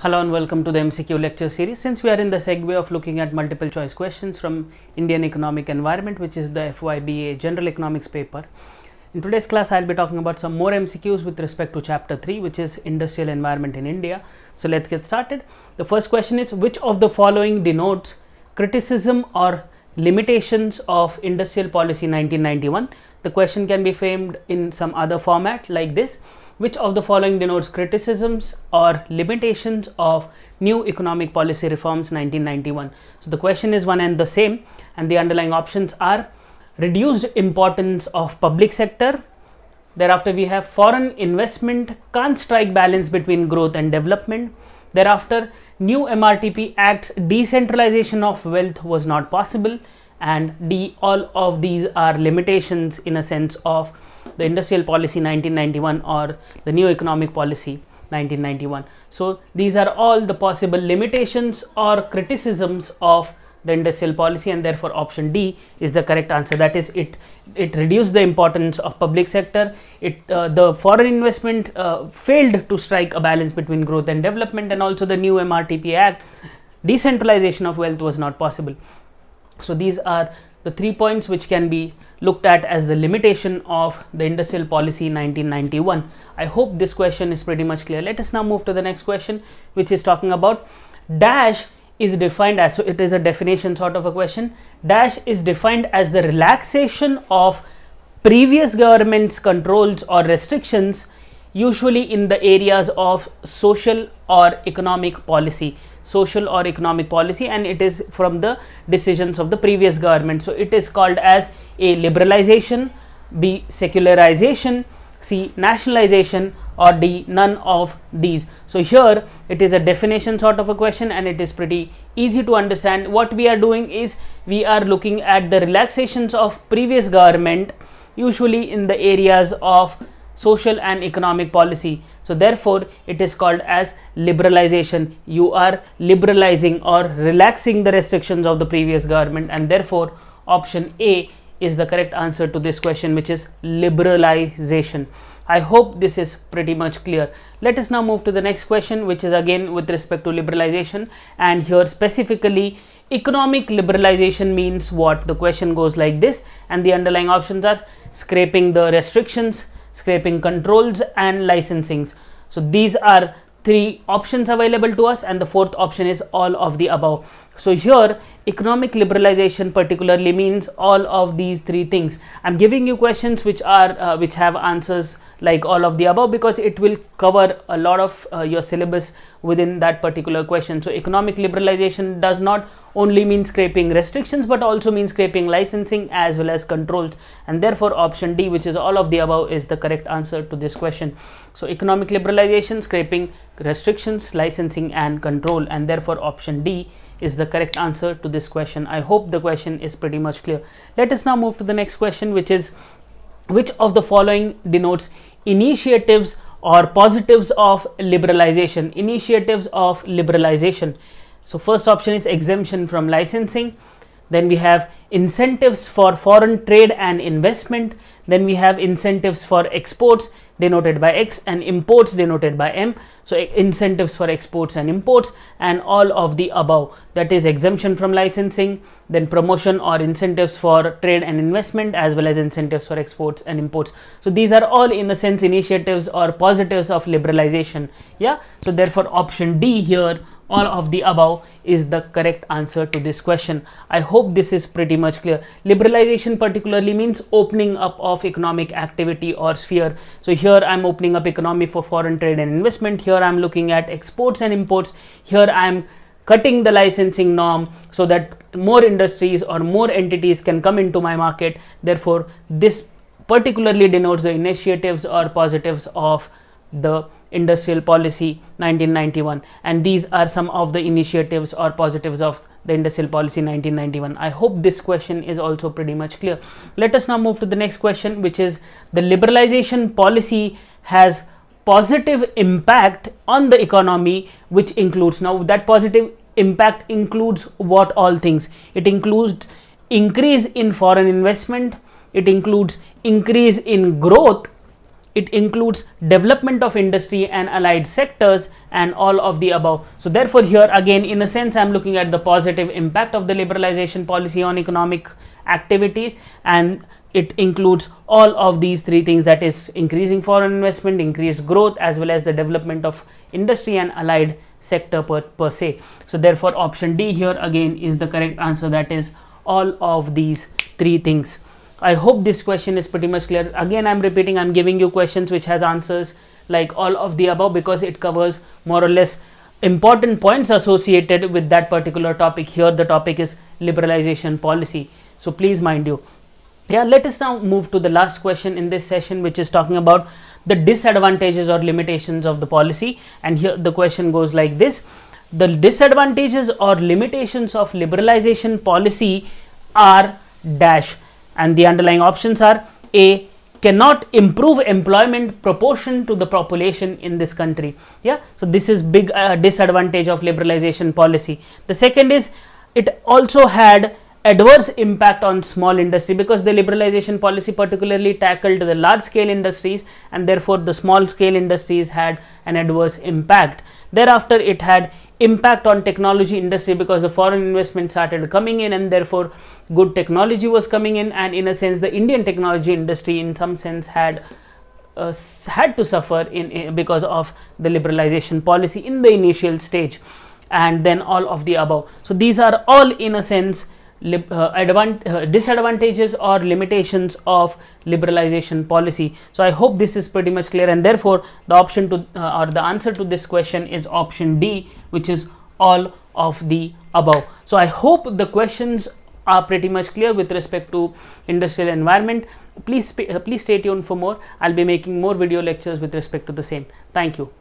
Hello and welcome to the MCQ lecture series. Since we are in the segue of looking at multiple choice questions from Indian economic environment, which is the FYBA general economics paper, in today's class I'll be talking about some more MCQs with respect to chapter 3, which is industrial environment in India. So let's get started. The first question is, which of the following denotes criticism or limitations of industrial policy 1991? The question can be framed in some other format like this. Which of the following denotes criticisms or limitations of new economic policy reforms 1991? So the question is one and the same, and the underlying options are reduced importance of public sector. Thereafter we have foreign investment can't strike balance between growth and development. Thereafter new MRTP Act's decentralization of wealth was not possible, and D, all of these are limitations in a sense of the industrial policy 1991 or the new economic policy 1991. So these are all the possible limitations or criticisms of the industrial policy, and therefore option D is the correct answer. That is, it reduced the importance of public sector. The foreign investment failed to strike a balance between growth and development, and also the new MRTP Act, decentralization of wealth was not possible. So these are the 3 points which can be looked at as the limitation of the industrial policy 1991. I hope this question is pretty much clear. Let us now move to the next question, which is talking about dash is defined as, so it is a definition sort of a question. Dash is defined as the relaxation of previous government's controls or restrictions, usually in the areas of social or economic policy. Social or economic policy, and it is from the decisions of the previous government. So it is called as A, liberalization, B, secularization, C, nationalization, or D, none of these. So here it is a definition sort of a question, and it is pretty easy to understand. What we are doing is we are looking at the relaxations of previous government, usually in the areas of social and economic policy. So therefore it is called as liberalization. You are liberalizing or relaxing the restrictions of the previous government, and therefore option A is the correct answer to this question, which is liberalization. I hope this is pretty much clear. Let us now move to the next question, which is again with respect to liberalization, and here specifically economic liberalization means what? The question goes like this, and the underlying options are scraping the restrictions, scraping controls, and licensings. So these are 3 options available to us, and the fourth option is all of the above. So here economic liberalization particularly means all of these 3 things. I'm giving you questions which are which have answers like all of the above, because it will cover a lot of your syllabus within that particular question. So economic liberalization does not only mean scraping restrictions, but also means scraping licensing as well as controls, and therefore option D, which is all of the above, is the correct answer to this question. So economic liberalization, scraping restrictions, licensing, and control, and therefore option D is the correct answer to this question. I hope the question is pretty much clear. Let us now move to the next question, which is, which of the following denotes initiatives or positives of liberalization? Initiatives of liberalization. So first option is exemption from licensing. Then we have incentives for foreign trade and investment. Then we have incentives for exports denoted by X and imports denoted by M. So incentives for exports and imports, and all of the above, that is exemption from licensing, then promotion or incentives for trade and investment, as well as incentives for exports and imports. So these are all in a sense initiatives or positives of liberalization. Yeah, so therefore option D here, all of the above, is the correct answer to this question. I hope this is pretty much clear. Liberalization particularly means opening up of economic activity or sphere. So here I'm opening up economy for foreign trade and investment. Here I'm looking at exports and imports. Here I'm cutting the licensing norm so that more industries or more entities can come into my market. Therefore this particularly denotes the initiatives or positives of the industrial policy 1991, and these are some of the initiatives or positives of the industrial policy 1991. I hope this question is also pretty much clear. Let us now move to the next question, which is, the liberalization policy has positive impact on the economy, which includes, now that positive impact includes what all things? It includes increase in foreign investment, it includes increase in growth, it includes development of industry and allied sectors, and all of the above. So therefore here again, in a sense, I am looking at the positive impact of the liberalization policy on economic activity, and it includes all of these three things, that is increasing foreign investment, increased growth, as well as the development of industry and allied sector per se. So therefore option D here again is the correct answer, that is all of these three things. I hope this question is pretty much clear. Again, I'm repeating, I'm giving you questions which has answers like all of the above, because it covers more or less important points associated with that particular topic. Here the topic is liberalization policy, so please mind you. Yeah, let us now move to the last question in this session, which is talking about the disadvantages or limitations of the policy. And here the question goes like this: the disadvantages or limitations of liberalization policy are dash, and the underlying options are: A, cannot improve employment proportion to the population in this country. Yeah, so this is big disadvantage of liberalization policy. The second is, it also had adverse impact on small industry, because the liberalization policy particularly tackled the large scale industries, and therefore the small scale industries had an adverse impact. Thereafter it had impact on technology industry, because the foreign investment started coming in, and therefore good technology was coming in, and in a sense the Indian technology industry in some sense had to suffer because of the liberalization policy in the initial stage, and then all of the above. So these are all in a sense disadvantages or limitations of liberalization policy. So I hope this is pretty much clear, and therefore the option to or the answer to this question is option D, which is all of the above. So I hope the questions are pretty much clear with respect to industrial environment. Please stay tuned for more. I'll be making more video lectures with respect to the same. Thank you.